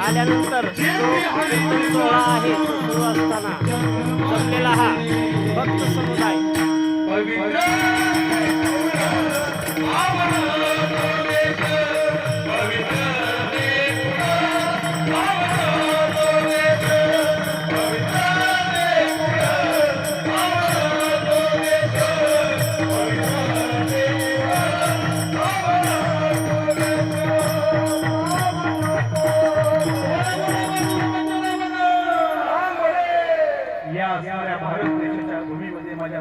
आल्यानंतर सोहळा आहे सुरू असताना जमलेला हा भक्त समुदाय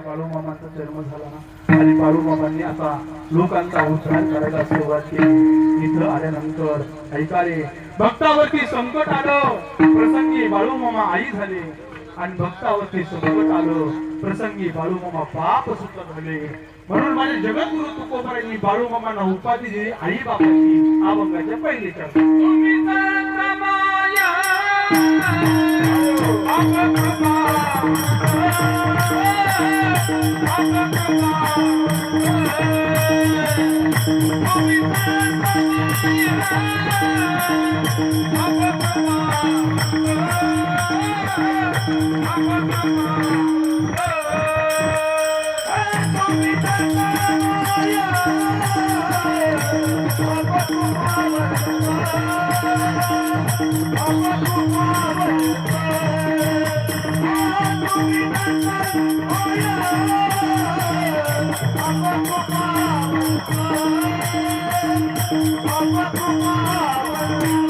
बाळूमामाचा जन्म झाला ना आणि बाळूमामांनी आता लोकांचा उद्धार करायला सुरुवात केली। इथं आल्यानंतर ऐकारे भक्तावरती संकट आलं, प्रसंगी बाळूमामा आई झाले आणि भक्तावरती संकट आलं, प्रसंगी बाळूमामा बाप सुद्धा झाले। म्हणून माझे जगद्गुरु तुकोबारायांनी बाळूमामांना उपाधी दिली आई बापाची अभंगाच्या पहिलीच्या Oh,